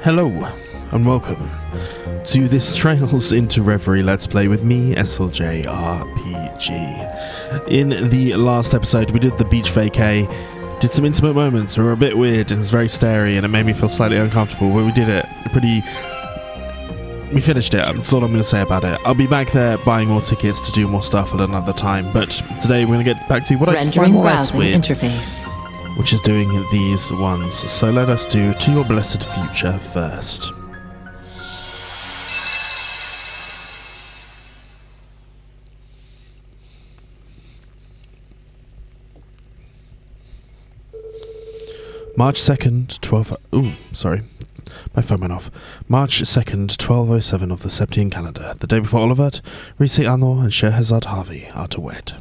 Hello, and welcome to this Trails into Reverie Let's Play with me, SLJ RPG. In the last episode, we did the beach vacay, did some intimate moments that were a bit weird and it's very starey, and it made me feel slightly uncomfortable, but we did it we finished it. That's all I'm going to say about it. I'll be back there buying more tickets to do more stuff at another time, but today we're going to get back to what I find more less weird, interface, which is doing these ones. So let us do To Your Blessed Future first. March 2nd, 12... Ooh, sorry. My phone went off. March 2nd, 1207 of the Septian calendar. The day before Olivet, Risi Anor and Scheherazade Harvey are to wed.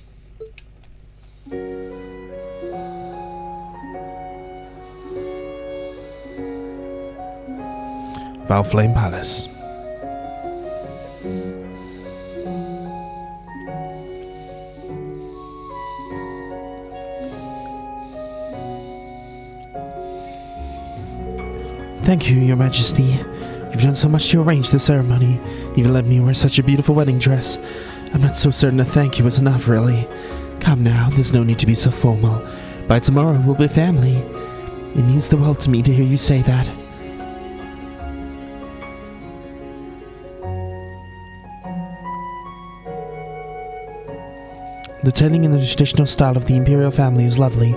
Valflame Palace. Thank you, Your Majesty. You've done so much to arrange the ceremony, even let me wear such a beautiful wedding dress. I'm not so certain a thank you was enough, really. Come now, there's no need to be so formal. By tomorrow, we'll be family. It means the world to me to hear you say that. The telling in the traditional style of the imperial family is lovely,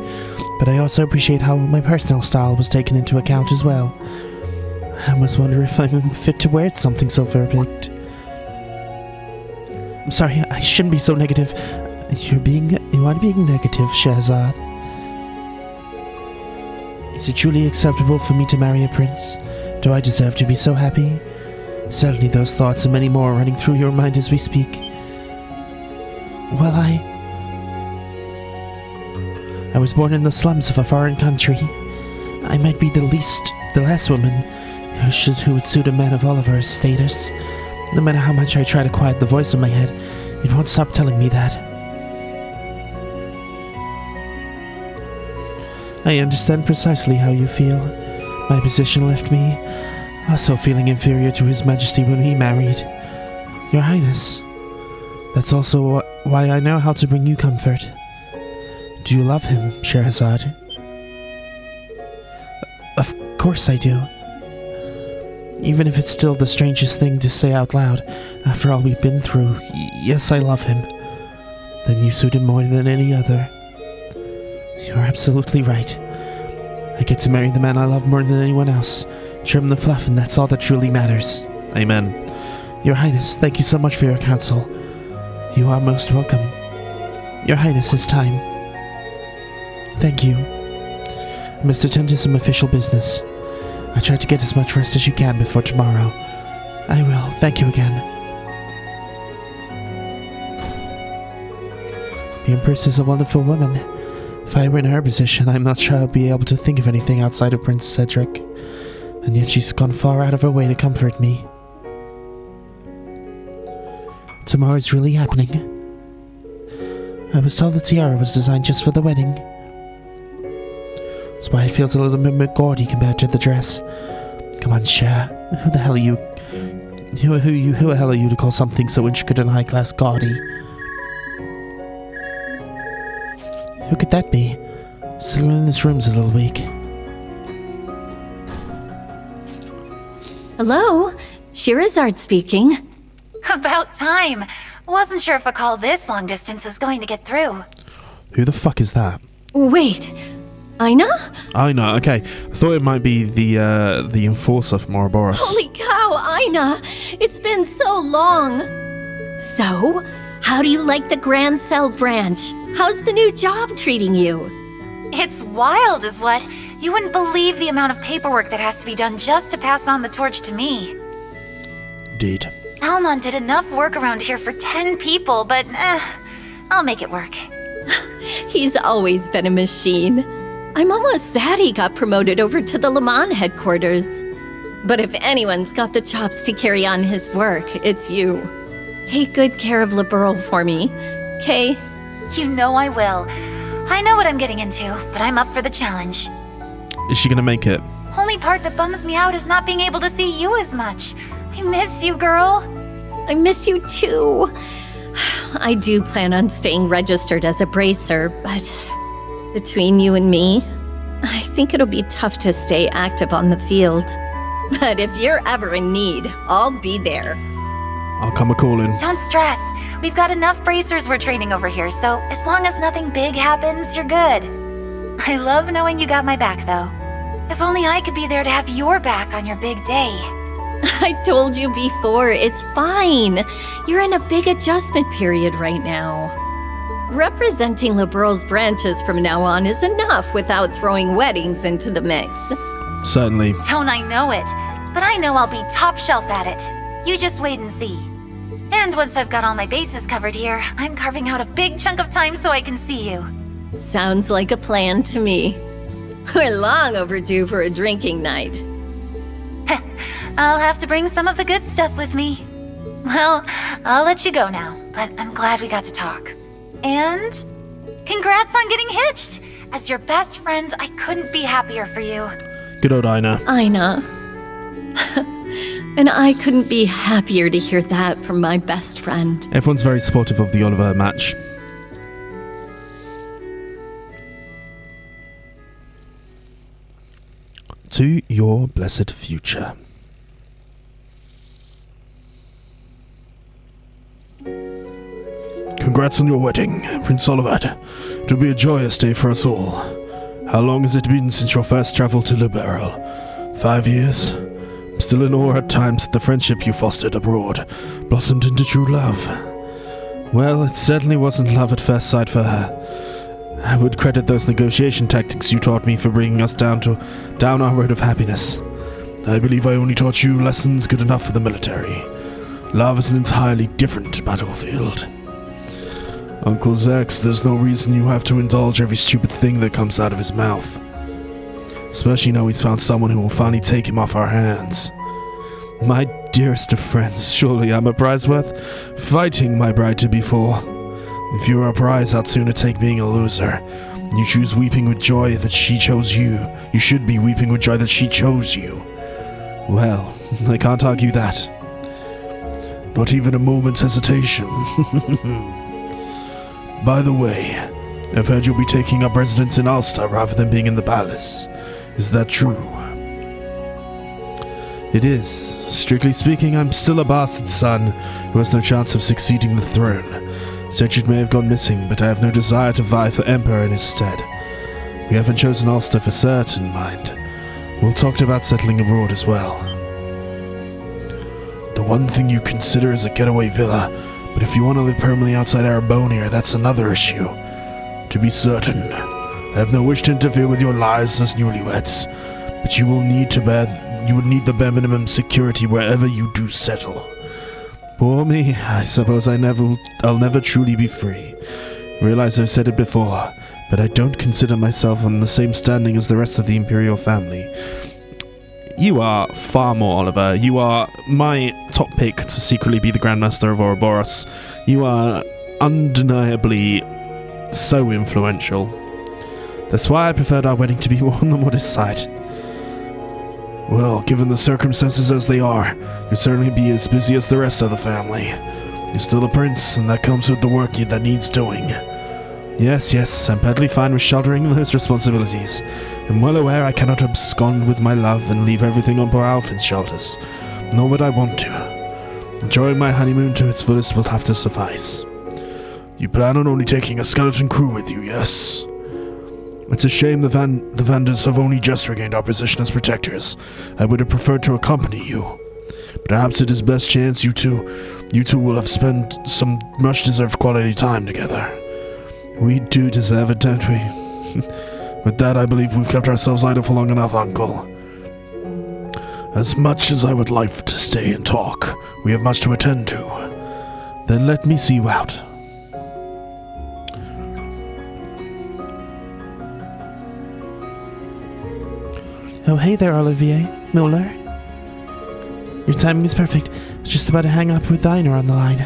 but I also appreciate how my personal style was taken into account as well. I almost wonder if I'm fit to wear something so perfect. I'm sorry, I shouldn't be so negative. You are being negative, Scheherazade. Is it truly acceptable for me to marry a prince? Do I deserve to be so happy? Certainly those thoughts and many more are running through your mind as we speak. Well, I was born in the slums of a foreign country. I might be the last woman who would suit a man of Oliver's status. No matter how much I try to quiet the voice in my head, it won't stop telling me that. I understand precisely how you feel. My position left me also feeling inferior to His Majesty when he married. Your Highness, that's also why I know how to bring you comfort. Do you love him, Scheherazade? Of course I do. Even if it's still the strangest thing to say out loud, after all we've been through, yes, I love him. Then you suit him more than any other. You're absolutely right. I get to marry the man I love more than anyone else. Trim the fluff, and that's all that truly matters. Amen. Your Highness, thank you so much for your counsel. You are most welcome. Your Highness, it's time. Thank you. I must attend to some official business. I try to get as much rest as you can before tomorrow. I will. Thank you again. The Empress is a wonderful woman. If I were in her position, I'm not sure I'd be able to think of anything outside of Prince Cedric. And yet she's gone far out of her way to comfort me. Tomorrow's really happening. I was told the tiara was designed just for the wedding. That's why it feels a little bit more gaudy compared to the dress. Come on, Cher. Who the hell are you? Who the hell are you to call something so intricate and high-class gaudy? Who could that be? Sitting in this room's a little weak. Hello? Scheherazade speaking. About time. Wasn't sure if a call this long distance was going to get through. Who the fuck is that? Wait, Aina? Aina, okay. I thought it might be the enforcer from Ouroboros. Holy cow, Aina! It's been so long. So, how do you like the Grand Cell branch? How's the new job treating you? It's wild, is what. You wouldn't believe the amount of paperwork that has to be done just to pass on the torch to me. Indeed. Alnon did enough work around here for 10 people, but I'll make it work. He's always been a machine. I'm almost sad he got promoted over to the Le Mans headquarters. But if anyone's got the chops to carry on his work, it's you. Take good care of Liberal for me, okay? You know I will. I know what I'm getting into, but I'm up for the challenge. Is she gonna make it? only part that bums me out is not being able to see you as much. I miss you, girl. I miss you too. I do plan on staying registered as a bracer, but between you and me, I think it'll be tough to stay active on the field. But if you're ever in need, I'll be there. I'll come a-calling. Don't stress. We've got enough bracers we're training over here, so as long as nothing big happens, you're good. I love knowing you got my back, though. If only I could be there to have your back on your big day. I told you before, it's fine. You're in a big adjustment period right now. Representing Liberal's branches from now on is enough without throwing weddings into the mix. Certainly. Don't I know it, but I know I'll be top shelf at it. You just wait and see. And once I've got all my bases covered here, I'm carving out a big chunk of time so I can see you. Sounds like a plan to me. We're long overdue for a drinking night. I'll have to bring some of the good stuff with me. Well, I'll let you go now, but I'm glad we got to talk. And congrats on getting hitched! As your best friend, I couldn't be happier for you. Good old Ina. Ina. And I couldn't be happier to hear that from my best friend. Everyone's very supportive of the Oliver match. To your blessed future. Congrats on your wedding, Prince Oliver. It will be a joyous day for us all. How long has it been since your first travel to Liberal? 5 years? I'm still in awe at times that the friendship you fostered abroad blossomed into true love. Well, it certainly wasn't love at first sight for her. I would credit those negotiation tactics you taught me for bringing us down our road of happiness. I believe I only taught you lessons good enough for the military. Love is an entirely different battlefield. Uncle Zex, there's no reason you have to indulge every stupid thing that comes out of his mouth. Especially now he's found someone who will finally take him off our hands. My dearest of friends, surely I'm a prize worth fighting my bride-to-be for. If you are a prize, I'd sooner take being a loser. You choose weeping with joy that she chose you. You should be weeping with joy that she chose you. Well, I can't argue that. Not even a moment's hesitation. By the way, I've heard you'll be taking up residence in Ulster rather than being in the palace. Is that true? It is. Strictly speaking, I'm still a bastard son who has no chance of succeeding the throne. Sergeant may have gone missing, but I have no desire to vie for Emperor in his stead. We haven't chosen Ulster for certain, mind. We'll talk about settling abroad as well. The one thing you consider is a getaway villa, but if you want to live permanently outside Erebonia, that's another issue. To be certain, I have no wish to interfere with your lives as newlyweds, but you will need the bare minimum security wherever you do settle. Poor me, I suppose I'll never truly be free. Realize I've said it before, but I don't consider myself on the same standing as the rest of the Imperial family. You are far more, Oliver. You are my top pick to secretly be the Grandmaster of Ouroboros. You are undeniably so influential. That's why I preferred our wedding to be more on the modest side. Well, given the circumstances as they are, you'll certainly be as busy as the rest of the family. You're still a prince, and that comes with the work that needs doing. Yes, I'm perfectly fine with shouldering those responsibilities. I'm well aware I cannot abscond with my love and leave everything on poor Alfred's shoulders, nor would I want to. Enjoying my honeymoon to its fullest will have to suffice. You plan on only taking a skeleton crew with you, yes? It's a shame the Vanders have only just regained our position as protectors. I would have preferred to accompany you. Perhaps it is best chance you two will have spent some much-deserved quality time together. We do deserve it, don't we? With that, I believe we've kept ourselves idle for long enough, Uncle. As much as I would like to stay and talk, we have much to attend to. Then let me see you out. Oh, hey there, Olivier. Miller. Your timing is perfect. I was just about to hang up with Ina on the line.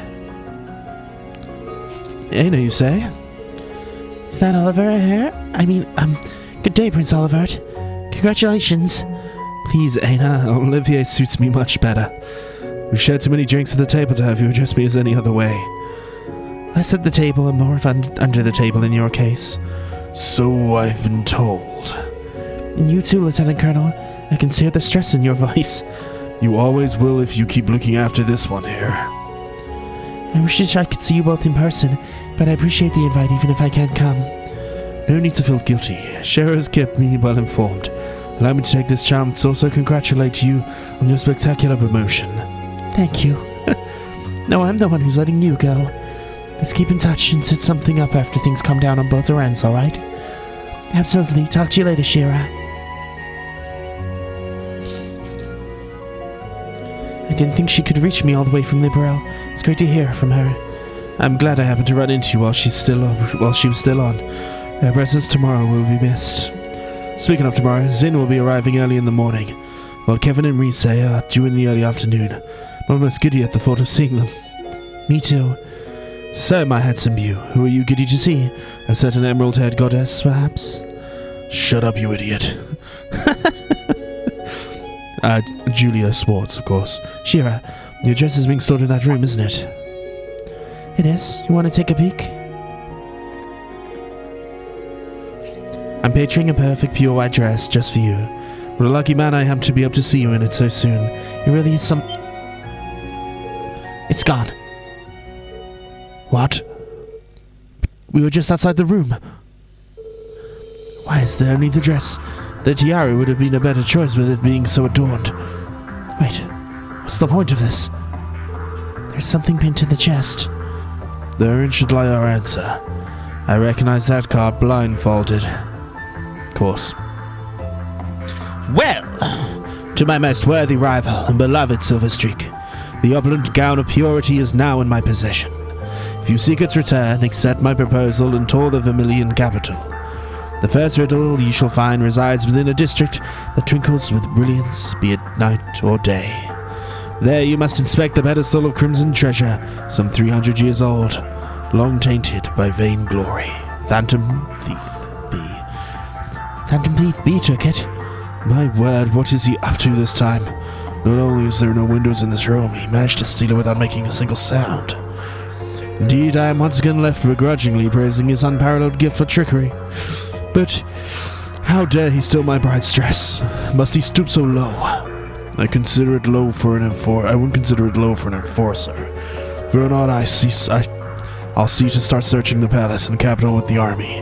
Ina, you say? Is that Oliver here? Good day, Prince Olivert. Congratulations. Please, Aina, Olivier suits me much better. We've shared too many drinks at the table to have you address me as any other way. Less at the table and more under the table in your case. So I've been told. And you too, Lieutenant Colonel. I can hear the stress in your voice. You always will if you keep looking after this one here. I wish I could see you both in person, but I appreciate the invite even if I can't come. No need to feel guilty. Shara has kept me well informed. Allow me to take this chance to also congratulate you on your spectacular promotion. Thank you. No, I'm the one who's letting you go. Let's keep in touch and set something up after things calm down on both our ends, alright? Absolutely. Talk to you later, Shira. I didn't think she could reach me all the way from Liberel. It's great to hear from her. I'm glad I happened to run into you while she was still on. Her presence tomorrow will be missed. Speaking of tomorrow, Zin will be arriving early in the morning, while Kevin and Rise are due in the early afternoon. I'm almost giddy at the thought of seeing them. Me too. So, my handsome beau, who are you giddy to see? A certain emerald-haired goddess, perhaps? Shut up, you idiot. Julia Swartz, of course. Shira, your dress is being stored in that room, isn't it? It is. You want to take a peek? I'm picturing a perfect pure white dress just for you. What a lucky man I am to be able to see you in it so soon. It really is some... It's gone. What? We were just outside the room. Why is there only the dress? The tiara would have been a better choice with it being so adorned. Wait, what's the point of this? There's something pinned to the chest. Therein should lie our answer. I recognize that card blindfolded. Of course. Well, to my most worthy rival and beloved Silverstreak, the opulent gown of purity is now in my possession. If you seek its return, accept my proposal and tour the Vermilion capital. The first riddle you shall find resides within a district that twinkles with brilliance, be it night or day. There you must inspect the pedestal of crimson treasure, some 300 years old, long tainted by vain glory. Phantom Thief B. Phantom Thief B took it. My word, what is he up to this time? Not only is there no windows in this room, he managed to steal it without making a single sound. Indeed, I am once again left begrudgingly praising his unparalleled gift for trickery. But how dare he steal my bride's dress? Must he stoop so low? I wouldn't consider it low for an enforcer. For not I'll see to start searching the palace and capital with the army.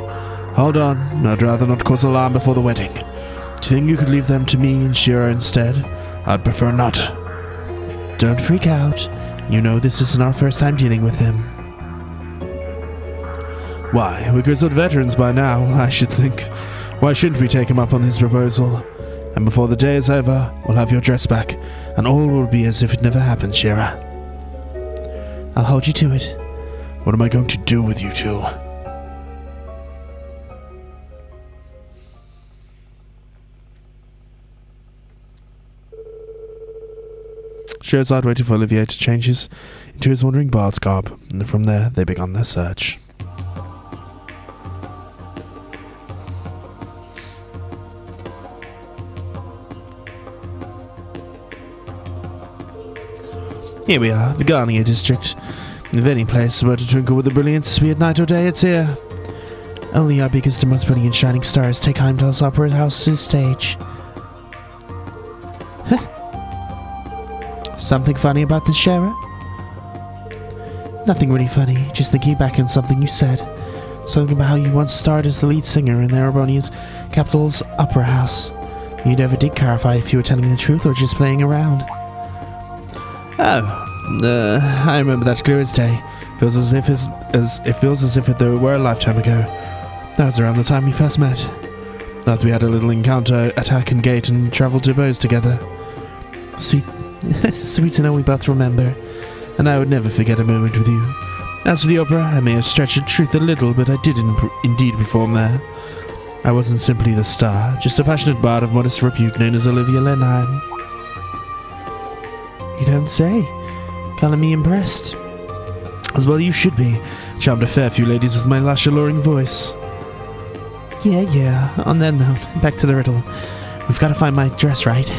Hold on, I'd rather not cause alarm before the wedding. Do you think you could leave them to me and Shira instead? I'd prefer not. Don't freak out. You know this isn't our first time dealing with him. Why, we're grizzled veterans by now, I should think. Why shouldn't we take him up on his proposal? And before the day is over, we'll have your dress back, and all will be as if it never happened, Shira. I'll hold you to it. What am I going to do with you two? Scheherazade waited for Olivier to change into his wandering bard's garb, and from there they began their search. Here we are, the Garnier district. If any place is about to twinkle with the brilliance, be it night or day, it's here. Only our biggest and most brilliant shining stars take Heimdall's Opera House's stage. Something funny about this, Shara? Nothing really funny, just thinking back on something you said. Something about how you once starred as the lead singer in Erebonia's capital's opera house. You never did clarify if you were telling the truth or just playing around. I remember that clear as day. Feels as if it were a lifetime ago. That was around the time we first met. After we had a little encounter at Hacken Gate and travelled to Bose together. Sweet to know we both remember. And I would never forget a moment with you. As for the opera, I may have stretched the truth a little, but I did indeed perform there. I wasn't simply the star, just a passionate bard of modest repute known as Olivia Lenheim. You don't say. Calling me impressed. As well you should be. Charmed a fair few ladies with my lush, alluring voice. Yeah. On that note, back to the riddle. We've got to find my dress, right?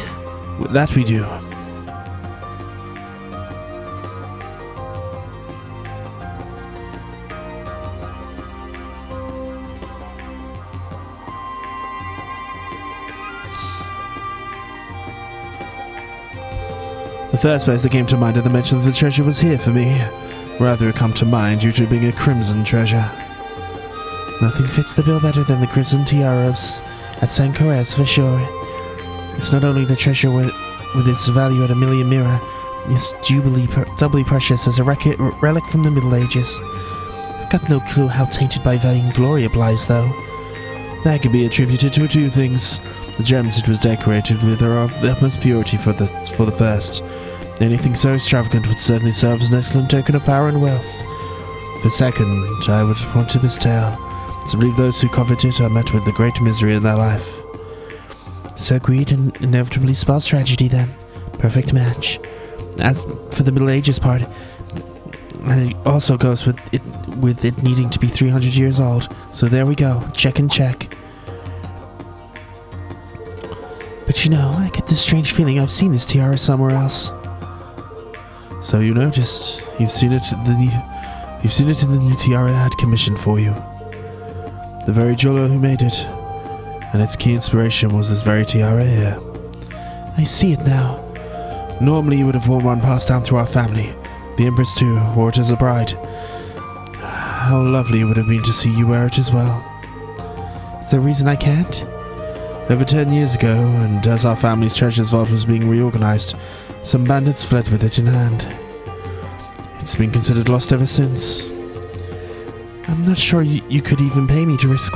That we do. The first place that came to mind at the mention that the treasure was here for me. Rather it come to mind due to being a crimson treasure. Nothing fits the bill better than the crimson tiara at St. Corez for sure. It's not only the treasure with its value at 1,000,000 mirror, it's doubly precious as a relic from the Middle Ages. I've got no clue how tainted by vainglory applies though. That could be attributed to two things. The gems it was decorated with are of the utmost purity for the first. Anything so extravagant would certainly serve as an excellent token of power and wealth. For second, I would point to this tale. To believe those who covet it are met with the great misery in their life. So greed inevitably spells tragedy then. Perfect match. As for the Middle Ages part, it also goes with it needing to be 300 years old. So there we go. Check and check. But you know, I get this strange feeling I've seen this tiara somewhere else. So you noticed. You've seen it in the new tiara I had commissioned for you. The very jeweler who made it. And its key inspiration was this very tiara here. I see it now. Normally you would have worn one passed down through our family. The Empress too wore it as a bride. How lovely it would have been to see you wear it as well. Is there a reason I can't? Over 10 years ago, and as our family's treasures vault was being reorganized, some bandits fled with it in hand. It's been considered lost ever since. I'm not sure you could even pay me to risk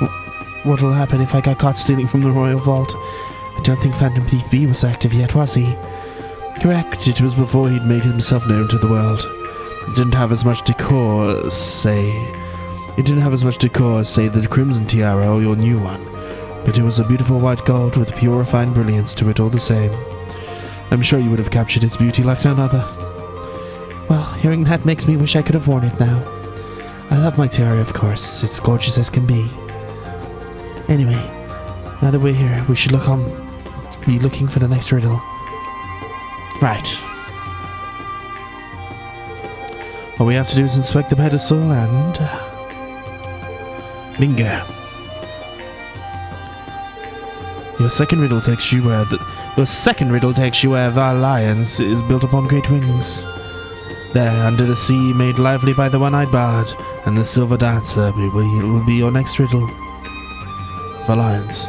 what'll happen if I got caught stealing from the royal vault. I don't think Phantom Thief B was active yet, was he? Correct, it was before he'd made himself known to the world. It didn't have as much decor as, say, the Crimson Tiara or your new one. But it was a beautiful white gold with pure refined brilliance to it all the same. I'm sure you would have captured its beauty like none other. Well, hearing that makes me wish I could have worn it now. I love my tiara, of course. It's gorgeous as can be. Anyway, now that we're here, we should be looking for the next riddle. Right. All we have to do is inspect the pedestal and... bingo. Your second riddle takes you where Valliance is built upon great wings. There, under the sea, made lively by the one-eyed bard and the silver dancer, will be your next riddle. Valliance.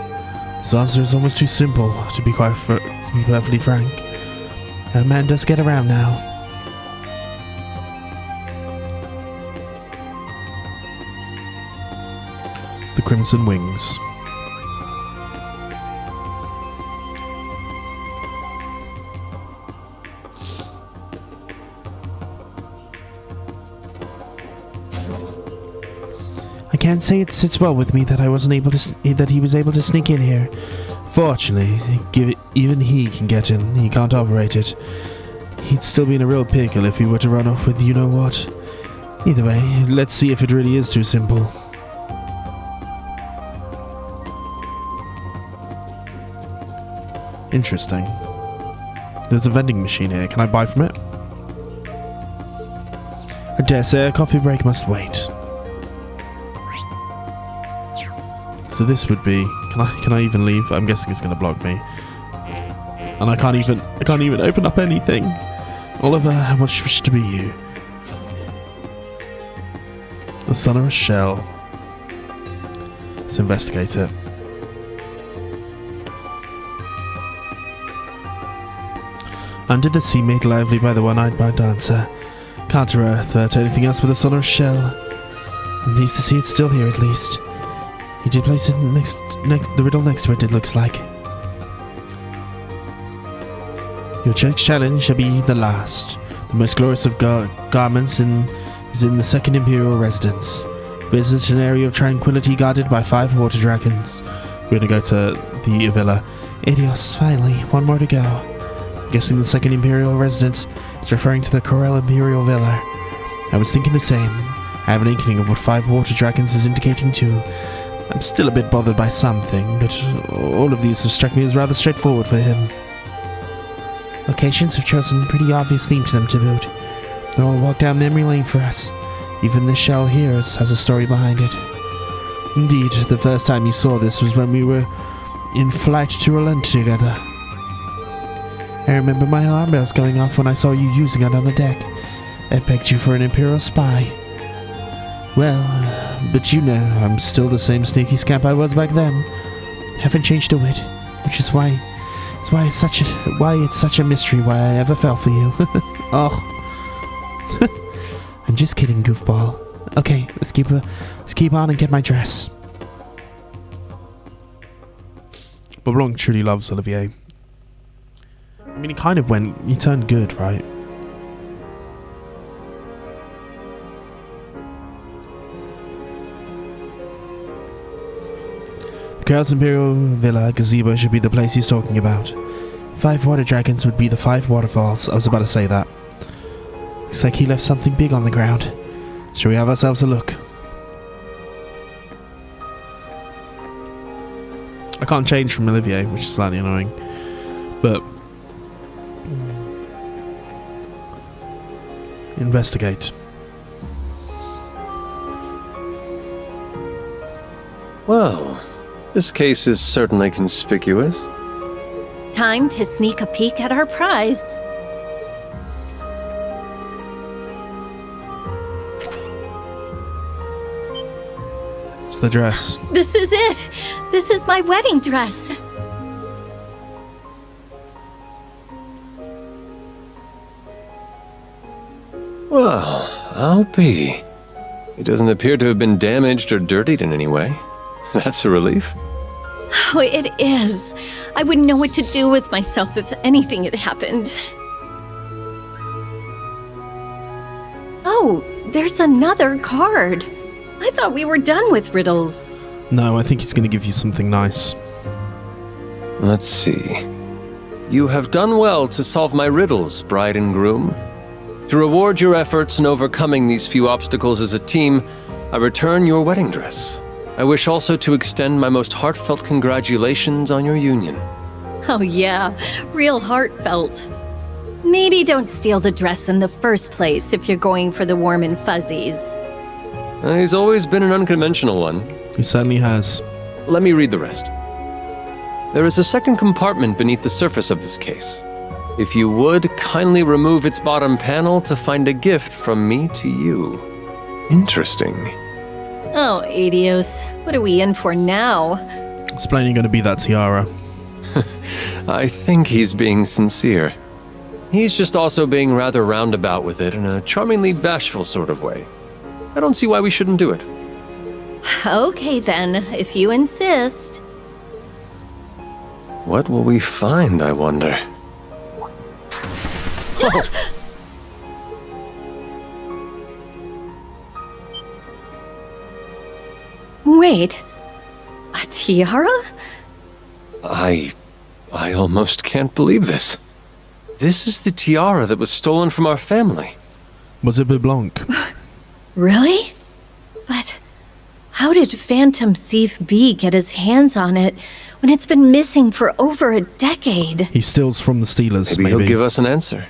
This answer is almost too simple, to be perfectly frank. That man does get around now. The Crimson Wings. I can't say it sits well with me that he was able to sneak in here. Fortunately, even he can get in. He can't operate it. He'd still be in a real pickle if he were to run off with you-know-what. Either way, let's see if it really is too simple. Interesting. There's a vending machine here. Can I buy from it? I dare say a coffee break must wait. So this would be... Can I even leave? I'm guessing it's going to block me. And I can't even open up anything. Oliver, how much wish to be you? The sonorous shell. Let's investigate it. Under the sea, made lively by the one-eyed bar dancer. Can't earth to anything else but a sonorous shell. I'm pleased to see it's still here at least. He did place it the riddle next to it, it looks like. Your church challenge shall be the last. The most glorious of garments is in the second imperial residence. Visit an area of tranquility guarded by 5 water dragons. We're gonna go to the villa. Adios, finally, one more to go. Guessing the second imperial residence is referring to the Corel Imperial Villa. I was thinking the same. I have an inkling of what 5 water dragons is indicating too. I'm still a bit bothered by something, but all of these have struck me as rather straightforward for him. Locations have chosen a pretty obvious theme to them to boot. They all walk down memory lane for us. Even this shell here has a story behind it. Indeed, the first time you saw this was when we were in flight to Relent together. I remember my alarm bells going off when I saw you using it on the deck. I pegged you for an Imperial spy. Well, but you know, I'm still the same sneaky scamp I was back then. Haven't changed a whit, which is why it's such a mystery why I ever fell for you. Oh. I'm just kidding, goofball. Okay, let's keep on and get my dress. But Blanc truly loves Olivier. I mean, he turned good, right? The Crowd's Imperial Villa gazebo should be the place he's talking about. 5 water dragons would be the 5 waterfalls. I was about to say that. Looks like he left something big on the ground. Shall we have ourselves a look? I can't change from Olivier, which is slightly annoying. But investigate. Well, this case is certainly conspicuous. Time to sneak a peek at our prize. It's the dress. This is it! This is my wedding dress! Well, I'll be. It doesn't appear to have been damaged or dirtied in any way. That's a relief. Oh, it is. I wouldn't know what to do with myself if anything had happened. Oh, there's another card. I thought we were done with riddles. No, I think he's going to give you something nice. Let's see. You have done well to solve my riddles, bride and groom. To reward your efforts in overcoming these few obstacles as a team, I return your wedding dress. I wish also to extend my most heartfelt congratulations on your union. Oh yeah, real heartfelt. Maybe don't steal the dress in the first place if you're going for the warm and fuzzies. He's always been an unconventional one. He certainly has. Let me read the rest. There is a second compartment beneath the surface of this case. If you would, kindly remove its bottom panel to find a gift from me to you. Interesting. Oh, Adios. What are we in for now? It's plainly going to be that tiara. I think he's being sincere. He's just also being rather roundabout with it in a charmingly bashful sort of way. I don't see why we shouldn't do it. Okay then, if you insist. What will we find, I wonder? Wait, a tiara? I almost can't believe this. This is the tiara that was stolen from our family. Was it Blanc? Really? But how did Phantom Thief B get his hands on it when it's been missing for over a decade? He steals from the Steelers, Maybe he'll give us an answer.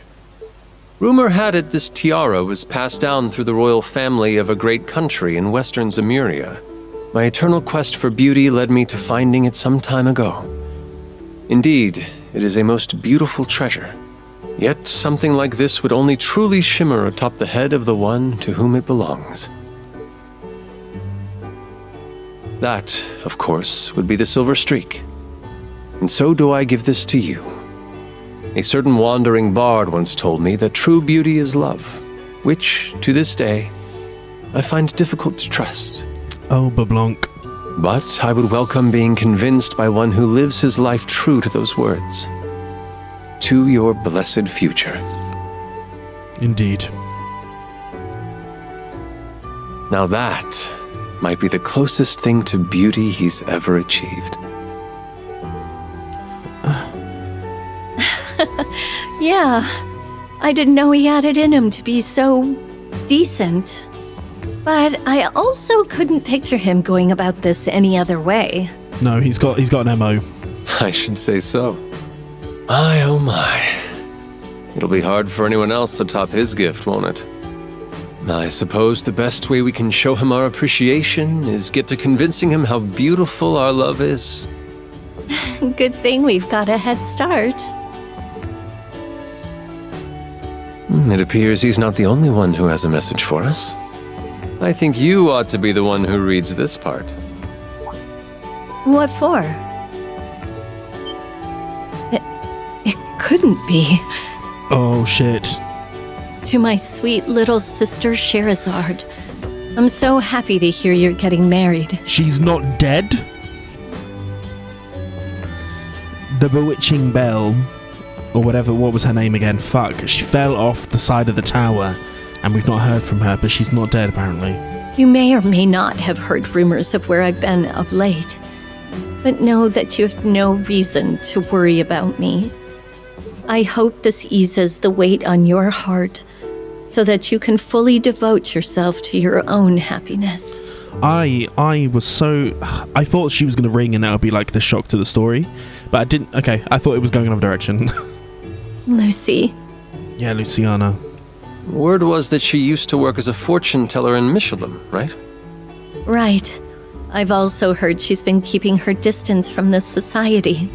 Rumor had it this tiara was passed down through the royal family of a great country in western Zemuria. My eternal quest for beauty led me to finding it some time ago. Indeed, it is a most beautiful treasure. Yet something like this would only truly shimmer atop the head of the one to whom it belongs. That, of course, would be the silver streak. And so do I give this to you. A certain wandering bard once told me that true beauty is love, which, to this day, I find difficult to trust. Oh, Blanc. But I would welcome being convinced by one who lives his life true to those words. To your blessed future. Indeed. Now that might be the closest thing to beauty he's ever achieved. Yeah, I didn't know he had it in him to be so decent. But I also couldn't picture him going about this any other way. No, he's got an MO. I should say so. My, oh my. It'll be hard for anyone else to top his gift, won't it? I suppose the best way we can show him our appreciation is get to convincing him how beautiful our love is. Good thing we've got a head start. It appears he's not the only one who has a message for us. I think you ought to be the one who reads this part. What for? It couldn't be. Oh, shit. To my sweet little sister Scheherazade. I'm so happy to hear you're getting married. She's not dead? The bewitching bell, or whatever, what was her name again? Fuck. She fell off the side of the tower, and we've not heard from her, but she's not dead, apparently. You may or may not have heard rumors of where I've been of late, but know that you have no reason to worry about me. I hope this eases the weight on your heart, so that you can fully devote yourself to your own happiness. I thought she was going to ring and that would be like the shock to the story, but I didn't. Okay, I thought it was going another direction. Lucy. Yeah, Luciana. Word was that she used to work as a fortune teller in Michelin, right? Right. I've also heard she's been keeping her distance from this society.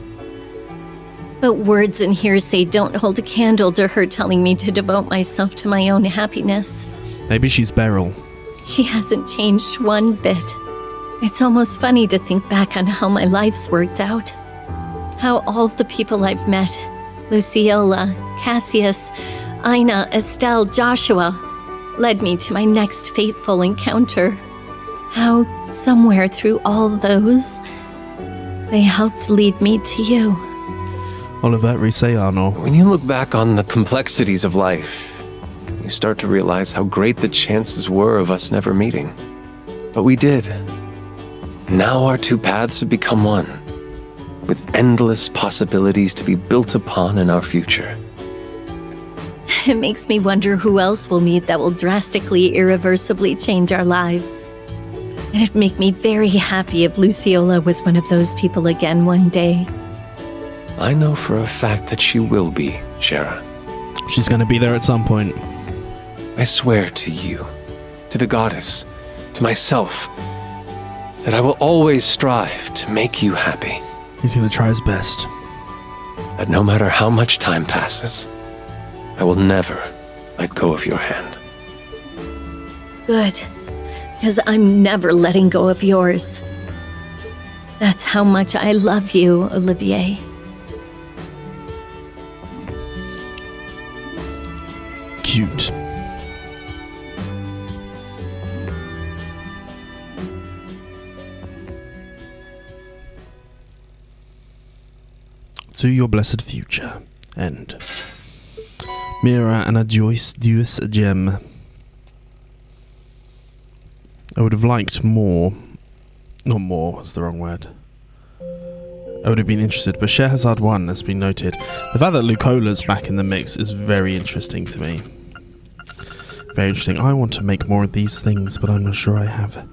But words and hearsay don't hold a candle to her telling me to devote myself to my own happiness. Maybe she's Beryl. She hasn't changed one bit. It's almost funny to think back on how my life's worked out. How all the people I've met, Luciola, Cassius, Ina, Estelle, Joshua, led me to my next fateful encounter. How, somewhere through all those, they helped lead me to you. Oliver Risseano. When you look back on the complexities of life, you start to realize how great the chances were of us never meeting. But we did. Now our two paths have become one, with endless possibilities to be built upon in our future. It makes me wonder who else we'll meet that will drastically, irreversibly change our lives. It'd make me very happy if Luciola was one of those people again one day. I know for a fact that she will be, Shara. She's going to be there at some point. I swear to you, to the goddess, to myself, that I will always strive to make you happy. He's going to try his best. That no matter how much time passes, I will never let go of your hand. Good, because I'm never letting go of yours. That's how much I love you, Olivier. Cute. To your blessed future. End. Mira and a Joyce Deuce gem. I would have liked more. Not more, that's the wrong word. I would have been interested, but Scheherazade 1 has been noted. The fact that Lucola's back in the mix is very interesting to me. Very interesting. I want to make more of these things, but I'm not sure I have.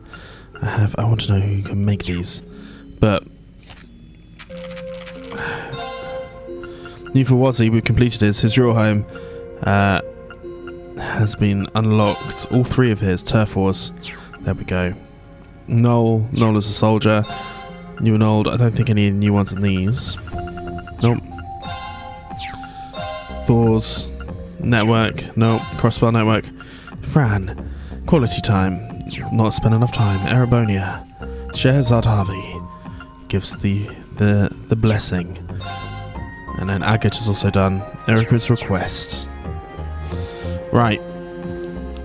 I want to know who can make these. But New for Wazzy, we've completed his real home. Has been unlocked. All three of his Turf Wars. There we go. Noel is a soldier. New and old. I don't think any new ones in these. Nope. Thor's network. Nope. Crossbell network. Fran. Quality time. Not spent enough time. Erebonia. Scheherazade Harvey gives the blessing. And then Agate is also done. Erica's request. Right.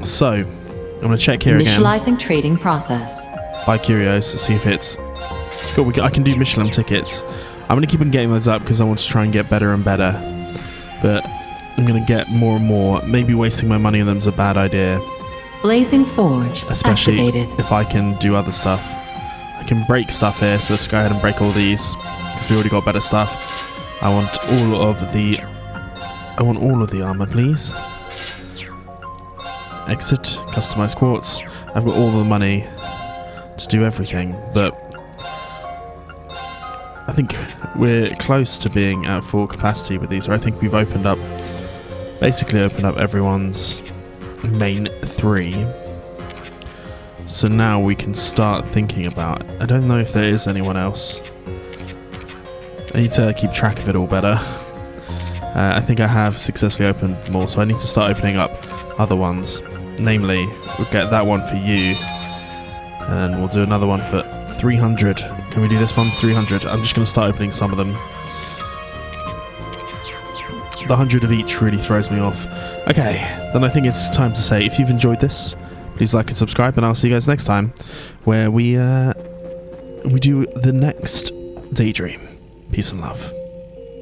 So, I'm going to check here again. Initializing trading process. By Curios to see if it's... Cool, I can do Michelin tickets. I'm going to keep on getting those up because I want to try and get better and better. But I'm going to get more and more. Maybe wasting my money on them is a bad idea. Blazing Forge Especially activated. if I can do other stuff. I can break stuff here, so let's go ahead and break all these. Because we already got better stuff. I want all of the armor, please. Exit, customize quartz. I've got all the money to do everything, but I think we're close to being at full capacity with these. Or I think we've opened up basically opened up everyone's main 3. So now we can start thinking about... I don't know if there is anyone else. I need to keep track of it all better. I think I have successfully opened them all, so I need to start opening up other ones. Namely, we'll get that one for you, and we'll do another one for 300. Can we do this one? 300. I'm just going to start opening some of them. The 100 of each really throws me off. Okay, then I think it's time to say, if you've enjoyed this, please like and subscribe, and I'll see you guys next time, where we do the next daydream. Peace and love.